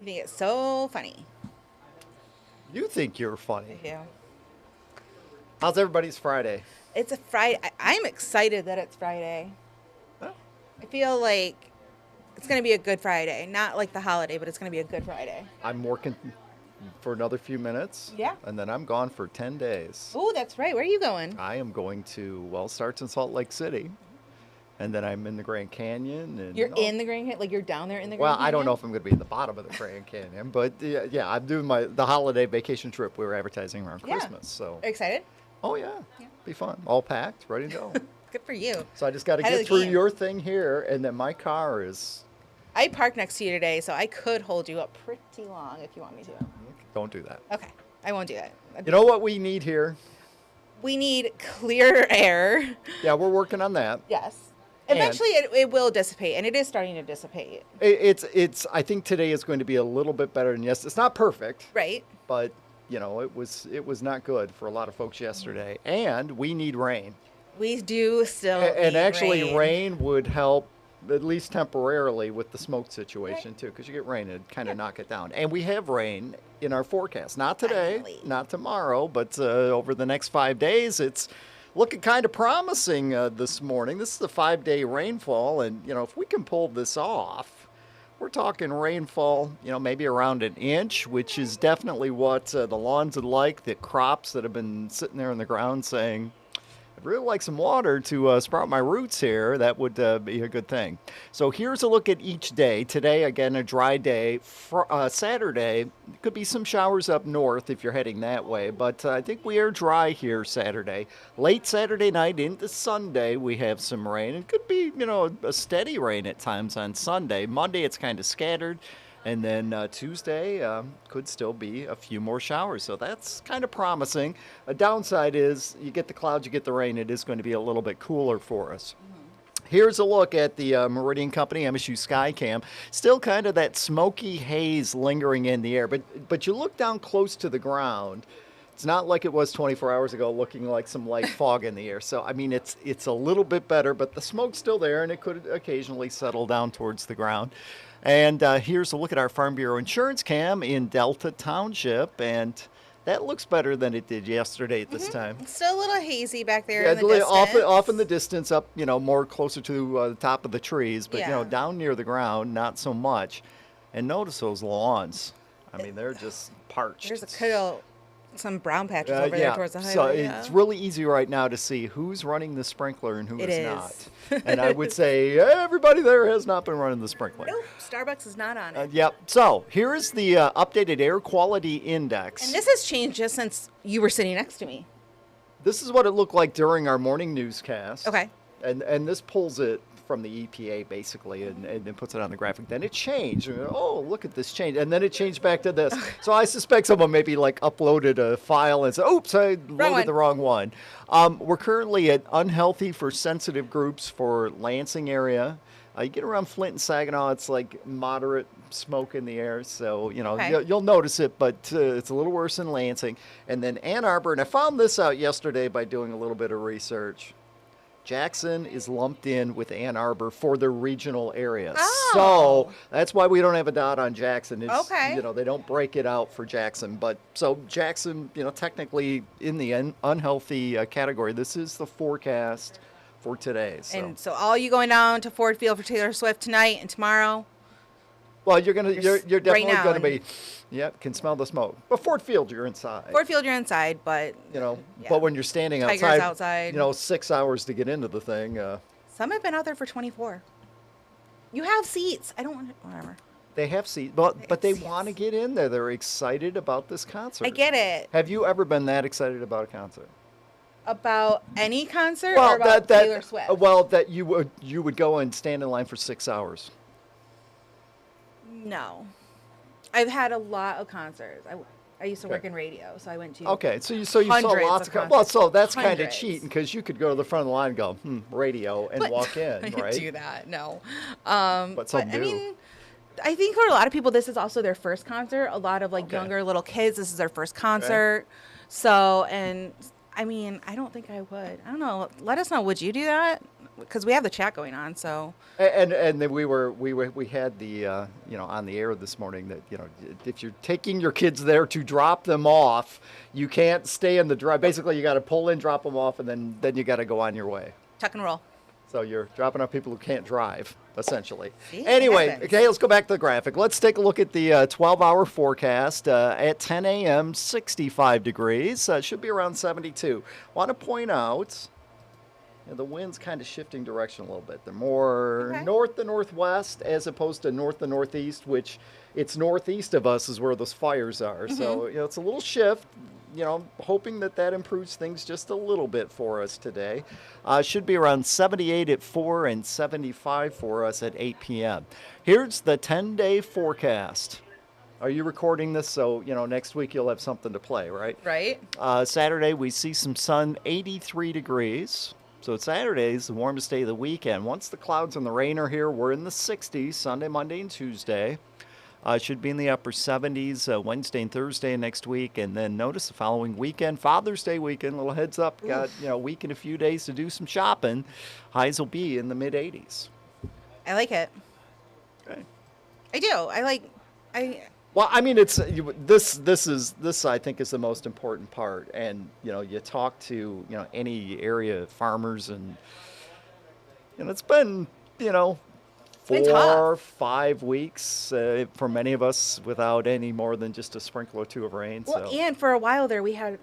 You think it's so funny. You think you're funny. Yeah. How's everybody's Friday? It's a Friday. I'm excited that it's Friday. Well, I feel like it's going to be a good Friday. Not like the holiday, but it's going to be a good Friday. I'm working for another few minutes. Yeah. And then I'm gone for 10 days. Oh, that's right. Where are you going? I am going to, well, it starts in Salt Lake City. And then I'm in the Grand Canyon. And You're in the Grand Canyon? Like you're down there in the Grand Well, Canyon? I don't know if I'm going to be in the bottom of the Grand Canyon, but yeah, I'm doing the holiday vacation trip we were advertising around Yeah. Christmas. So, Excited? oh yeah, be fun. All packed, ready to go. Good for you. So I just got to Ahead of get the through game. your thing here, and then my car is. I parked next to you today, so I could hold you up pretty long if you want me to. Don't do that. Okay. I won't do that. You know what we need here? We need clear air. Yeah, we're working on that. Yes. And- Eventually it will dissipate, and it is starting to dissipate. It's. I think today is going to be a little bit better than yesterday. It's not perfect, Right? but it was not good for a lot of folks yesterday, and we need rain. We do still And need actually, rain would help, at least temporarily, with the smoke situation, too, because you get rain and kind of knock it down. And we have rain in our forecast. Not today, Finally. not tomorrow, but over the next 5 days, it's looking kind of promising this morning. This is a 5-day rainfall, and, if we can pull this off, we're talking rainfall, maybe around an inch, which is definitely what the lawns would like, the crops that have been sitting there in the ground saying, I'd really like some water to sprout my roots here. That would be a good thing. So here's a look at each day. Today, again, a dry day. Saturday, could be some showers up north if you're heading that way. But I think we are dry here Saturday. Late Saturday night into Sunday, we have some rain. It could be, a steady rain at times on Sunday. Monday, it's kind of scattered. And then Tuesday could still be a few more showers. So that's kind of promising. A downside is you get the clouds, you get the rain. It is going to be a little bit cooler for us. Here's a look at the Meridian Company MSU Skycam. Still kind of that smoky haze lingering in the air. But you look down close to the ground. It's not like it was 24 hours ago, looking like some light fog in the air. So, I mean, it's a little bit better, but the smoke's still there, and it could occasionally settle down towards the ground. And here's a look at our Farm Bureau Insurance Cam in Delta Township, and that looks better than it did yesterday at this time. It's still a little hazy back there Yeah, in the distance. off in the distance, up more closer to the top of the trees, but Yeah. down near the ground, not so much. And notice those lawns. I mean, they're just parched. There's some brown patches over there towards the highway. So yeah. it's really easy right now to see who's running the sprinkler and who It is is. not. And I would say everybody there has not been running the sprinkler. Nope, Starbucks is not on it. Yep. So here is the updated air quality index. And this has changed just since you were sitting next to me. This is what it looked like during our morning newscast. Okay. And this pulls it from the EPA basically and then puts it on the graphic. Then it changed. Oh, look at this change. And then it changed back to this. So I suspect someone maybe uploaded a file and said, oops, I loaded the wrong one. We're currently at unhealthy for sensitive groups for Lansing area. You get around Flint and Saginaw, it's like moderate smoke in the air. So, you'll notice it, but it's a little worse in Lansing. And then Ann Arbor, and I found this out yesterday by doing a little bit of research. Jackson is lumped in with Ann Arbor for the regional areas. Oh. So that's why we don't have a dot on Jackson. It's, Okay. They don't break it out for Jackson. But so Jackson, technically in the unhealthy category. This is the forecast for today. So. And so all you going down to Ford Field for Taylor Swift tonight and tomorrow? Well, you're definitely now going to be, can smell the smoke. But Ford Field, you're inside. Ford Field, you're inside, but But when you're standing Tigers outside, outside. 6 hours to get into the thing. Some have been out there for 24. You have seats. I don't want to, whatever. They have seats, but they want to get in there. They're excited about this concert. I get it. Have you ever been that excited about a concert? About any concert or about Taylor Swift? Well, that you would go and stand in line for 6 hours. No. I've had a lot of concerts. I used to work in radio, so I went to Okay, so you saw hundreds lots of of well, so that's kind of Hundreds. cheating because you could go to the front of the line and go radio and But walk in, I right? do that, no. But some do. I mean, I think for a lot of people, this is also their first concert. A lot of Okay. younger little kids, this is their first concert. So, and I mean, I don't think I would. I don't know. Let us know. Would you do that? because we have the chat going on. So And then we had the on the air this morning that if you're taking your kids there to drop them off, you can't stay in the drive. Basically, you got to pull in, drop them off, and then you got to go on your way. tuck and roll. So you're dropping off people who can't drive, essentially. See, it Anyway, happens. okay, let's go back to the graphic. Let's take a look at the 12-hour forecast. At 10 a.m., 65 degrees. Should be around 72. Want to point out the wind's kind of shifting direction a little bit. They're more Okay. north to northwest as opposed to north to northeast, which it's northeast of us is where those fires are. So it's a little shift. Hoping that improves things just a little bit for us today. Should be around 78 at 4 and 75 for us at 8 p.m. Here's the 10-day forecast. Are you recording this? So, next week you'll have something to play, right? Right. Saturday, we see some sun, 83 degrees. So Saturday's the warmest day of the weekend. Once the clouds and the rain are here, we're in the 60s Sunday, Monday, and Tuesday. Should be in the upper 70s Wednesday and Thursday next week. And then notice the following weekend, Father's Day weekend, little heads up, got a week and a few days to do some shopping. Highs will be in the mid 80s. I like it. Okay. I do. Well, I mean, it's this I think is the most important part. And you talk to any area farmers, and it's been been 4 or tough. 5 weeks for many of us without any more than just a sprinkle or two of rain. Well, So and for a while there, we had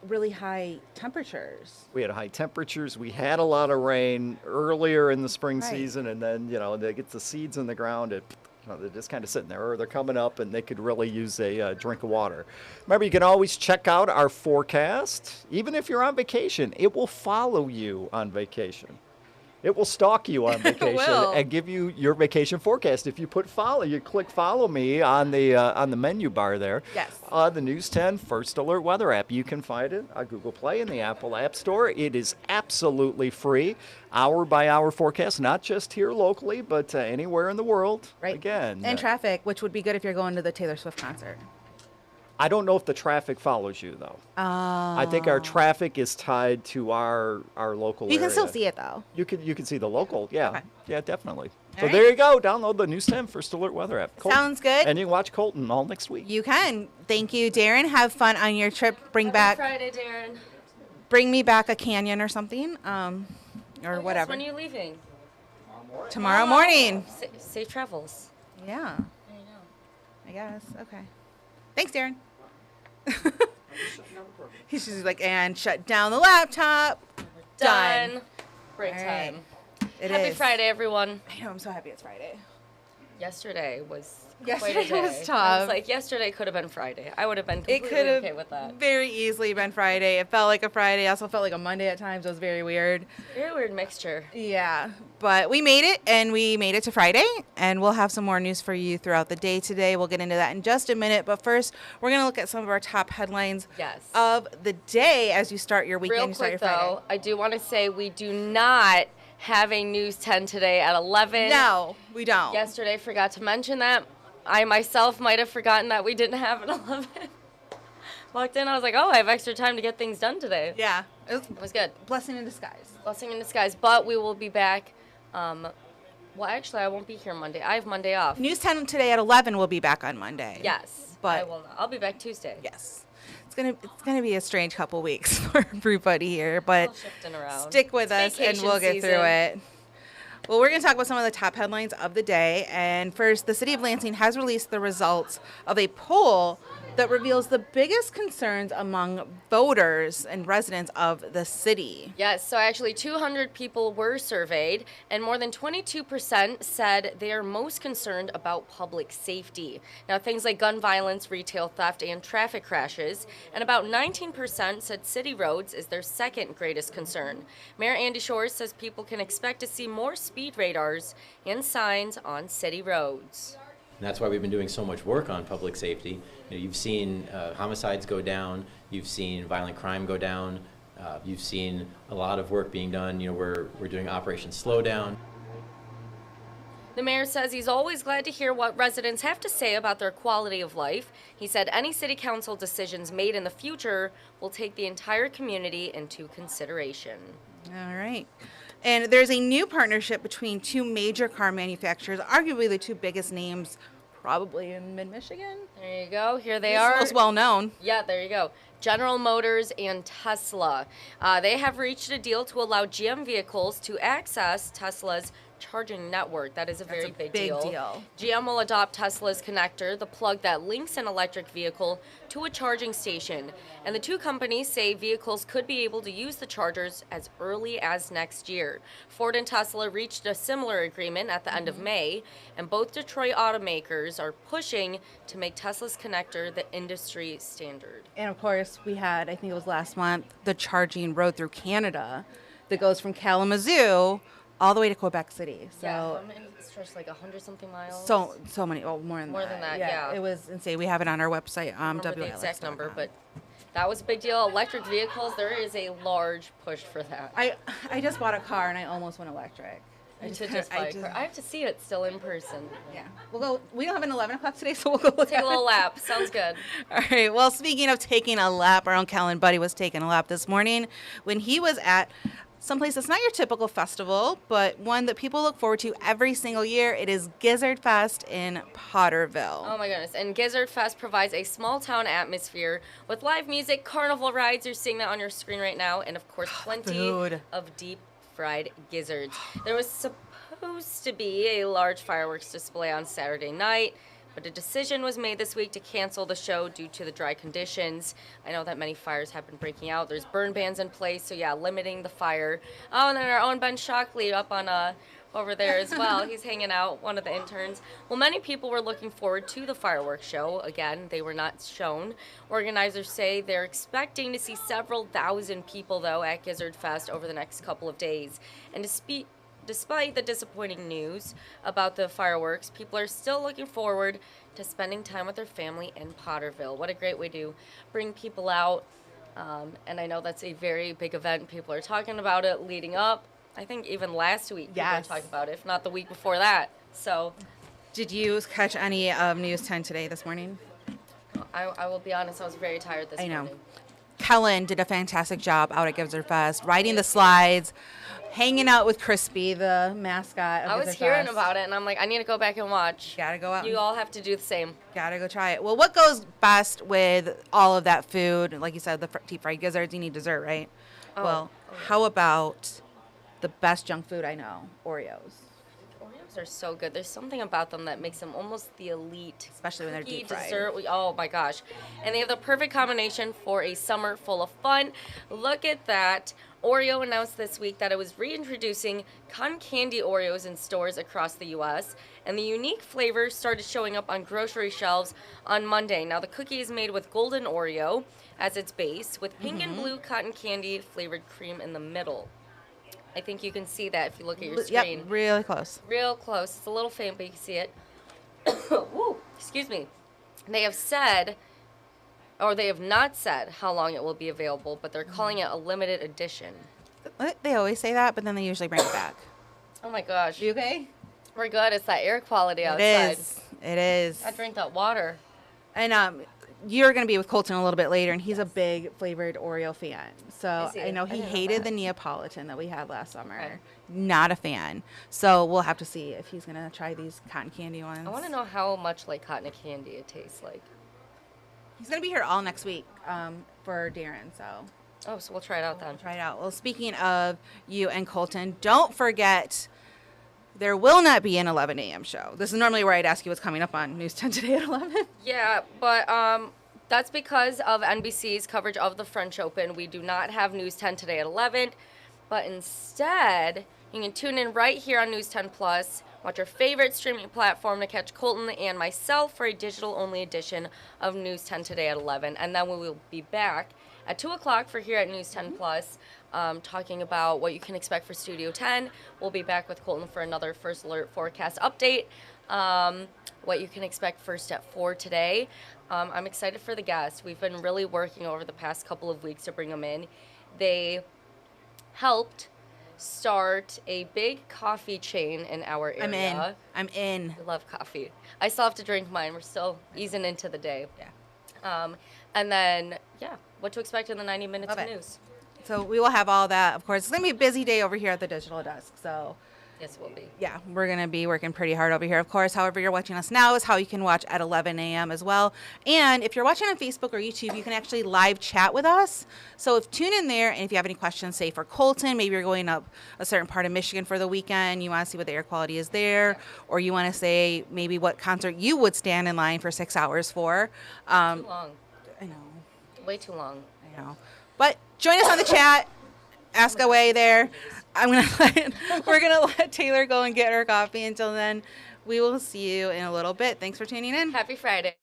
really high temperatures. we had high temperatures. We had a lot of rain earlier in the spring Right. season, and then they get the seeds in the ground. They're just kind of sitting there, or they're coming up, and they could really use a drink of water. Remember, you can always check out our forecast, even if you're on vacation. It will follow you on vacation. It will stalk you on vacation will. and give you your vacation forecast. If you click follow me on the menu bar there. Yes. The News 10 First Alert Weather app. You can find it on Google Play and the Apple App Store. It is absolutely free, hour by hour forecast, not just here locally, but anywhere in the world. Right. Again, And traffic, which would be good if you're going to the Taylor Swift concert. I don't know if the traffic follows you though. I think our traffic is tied to our local You area. can still see it though. You can see the local, yeah. Okay. Yeah, definitely. All So right. there you go. Download the News 10 First Alert Weather app. Sounds good. And you can watch Colton all next week. You can. Thank you, Darren. Have fun on your trip. Bring Friday, Darrin. me back a canyon or something, or whatever. When are you leaving? Tomorrow morning. Safe travels. Yeah, I know. I guess. Okay. Thanks, Darren. He's just like, and shut down the laptop. Done. Break All right. time. It Happy is. Friday, everyone. I know. I'm so happy it's Friday. Yesterday was Yesterday quite a day. was I tough. was like, yesterday could have been Friday. I would have been It completely could have okay with that. very easily been Friday. It felt like a Friday. Also felt like a Monday at times. It was very weird. Very weird mixture. Yeah, but we made it, and we made it to Friday, and we'll have some more news for you throughout the day today. We'll get into that in just a minute, but first, we're going to look at some of our top headlines Yes. of the day as you start your weekend. Real you start quick, your Friday. though, I do want to say we do not have a News 10 today at 11. No, we don't. Yesterday, forgot to mention that. I myself might have forgotten that we didn't have an 11. Walked in, I was like, oh, I have extra time to get things done today. Yeah, it was It was good. blessing in disguise. Blessing in disguise. But we will be back. Well, actually, I won't be here Monday. I have Monday off. News 10 today at 11 will be back on Monday. Yes, But- I will not. I'll be back Tuesday. Yes. It's gonna be a strange couple weeks for everybody here, but All shifting around. stick with It's us and we'll get vacation through season. it. Well, we're going to talk about some of the top headlines of the day. And first, the city of Lansing has released the results of a poll that reveals the biggest concerns among voters and residents of the city. Yes, so actually 200 people were surveyed, and more than 22% said they are most concerned about public safety. Now, things like gun violence, retail theft, and traffic crashes, and about 19% said city roads is their second greatest concern. Mayor Andy Shores says people can expect to see more speed radars and signs on city roads. And that's why we've been doing so much work on public safety. You've seen homicides go down, you've seen violent crime go down, you've seen a lot of work being done. We're doing Operation Slowdown. The mayor says he's always glad to hear what residents have to say about their quality of life. He said any city council decisions made in the future will take the entire community into consideration. All right. And there's a new partnership between two major car manufacturers, arguably the two biggest names probably in mid-Michigan. There you go. Here they It's are. most well known. Yeah, there you go. General Motors and Tesla. They have reached a deal to allow GM vehicles to access Tesla's charging network. That is a very big deal. GM will adopt Tesla's connector, the plug that links an electric vehicle to a charging station. And the two companies say vehicles could be able to use the chargers as early as next year. Ford and Tesla reached a similar agreement at the end of May, and both Detroit automakers are pushing to make Tesla's connector the industry standard. And of course, we had, I think it was last month, the charging road through Canada that goes from Kalamazoo all the way to Quebec City. So yeah, it stretched like 100-something miles. so many. Oh, more than that. Yeah. It was insane. We have it on our website. I don't remember the exact number, but that was a big deal. Electric vehicles, there is a large push for that. I just bought a car and I almost went electric. I have to see it still in person. Yeah, we'll go. We don't have an 11 o'clock today, so we'll go look Take at a little lap. Sounds good. All right. Well, speaking of taking a lap, our own Kellen Buddy was taking a lap this morning when he was at someplace that's not your typical festival, but one that people look forward to every single year. It is Gizzard Fest in Potterville. Oh my goodness. And Gizzard Fest provides a small town atmosphere with live music, carnival rides. You're seeing that on your screen right now. And of course, plenty Food. of deep fried gizzards. There was supposed to be a large fireworks display on Saturday night, but a decision was made this week to cancel the show due to the dry conditions. I know that many fires have been breaking out. There's burn bans in place, so yeah, limiting the fire. Oh, and then our own Ben Shockley up on over there as well. He's hanging out, one of the interns. Well, many people were looking forward to the fireworks show. Again, they were not shown. Organizers say they're expecting to see several thousand people, though, at Gizzard Fest over the next couple of days. And despite the disappointing news about the fireworks, people are still looking forward to spending time with their family in Potterville. What a great way to bring people out. And I know that's a very big event. People are talking about it leading up. I think even last week people were talking about it, if not the week before that. So, did you catch any of News 10 today this morning? I will be honest, I was very tired this morning. Kellen did a fantastic job out at Gizzard Fest, riding the slides, hanging out with Crispy, the mascot of I was Gizzard hearing Fest. about it, and I'm like, I need to go back and watch. Gotta go out. You all have to do the same. Gotta go try it. Well, what goes best with all of that food? Like you said, the deep fried gizzards, you need dessert, right? Well, how about the best junk food I know, Oreos? Oreos are so good. There's something about them that makes them almost the elite. Especially when they're cookie deep fried. Dessert. Oh my gosh. And they have the perfect combination for a summer full of fun. Look at that. Oreo announced this week that it was reintroducing cotton candy Oreos in stores across the U.S., and the unique flavors started showing up on grocery shelves on Monday. Now, the cookie is made with golden Oreo as its base, with pink and blue cotton candy flavored cream in the middle. I think you can see that if you look at your screen. Yep, really close. Real close. It's a little faint, but you can see it. Woo, excuse me. They have said, or they have not said how long it will be available, but they're calling it a limited edition. They always say that, but then they usually bring it back. Oh my gosh. You okay? We're good. It's that air quality outside. It is. It is. I drink that water. And you're going to be with Colton a little bit later, and he's a big flavored Oreo fan. So Is he? I know I he didn't know hated that. the Neapolitan that we had last summer. Okay. Not a fan. So we'll have to see if he's going to try these cotton candy ones. I want to know how much like cotton candy it tastes like. He's going to be here all next week for Darrin, so Oh, so we'll try it out then. try it out. Well, speaking of you and Colton, don't forget there will not be an 11 a.m. show. This is normally where I'd ask you what's coming up on News 10 today at 11. Yeah, but that's because of NBC's coverage of the French Open. We do not have News 10 today at 11, but instead, you can tune in right here on News 10 Plus. Watch your favorite streaming platform to catch Colton and myself for a digital-only edition of News 10 today at 11. And then we will be back at 2 o'clock for here at News 10 Plus, talking about what you can expect for Studio 10. We'll be back with Colton for another First Alert forecast update. What you can expect first at 4 today. I'm excited for the guests. We've been really working over the past couple of weeks to bring them in. They helped start a big coffee chain in our area. I'm in. I love coffee. I still have to drink mine. We're still easing into the day. Yeah. And then, yeah, what to expect in the 90 minutes Love of it. news. So we will have all that. Of course, it's going to be a busy day over here at the digital desk. So Yes, it will be. yeah, we're going to be working pretty hard over here. Of course, however you're watching us now is how you can watch at 11 a.m. as well. And if you're watching on Facebook or YouTube, you can actually live chat with us. So if tune in there, and if you have any questions, say for Colton, maybe you're going up a certain part of Michigan for the weekend, you want to see what the air quality is there, or you want to say maybe what concert you would stand in line for 6 hours for. Too long. I know, Way too long. I know. But join us on the chat. Ask away there. We're gonna let Taylor go and get her coffee. Until then, we will see you in a little bit. Thanks for tuning in. Happy Friday.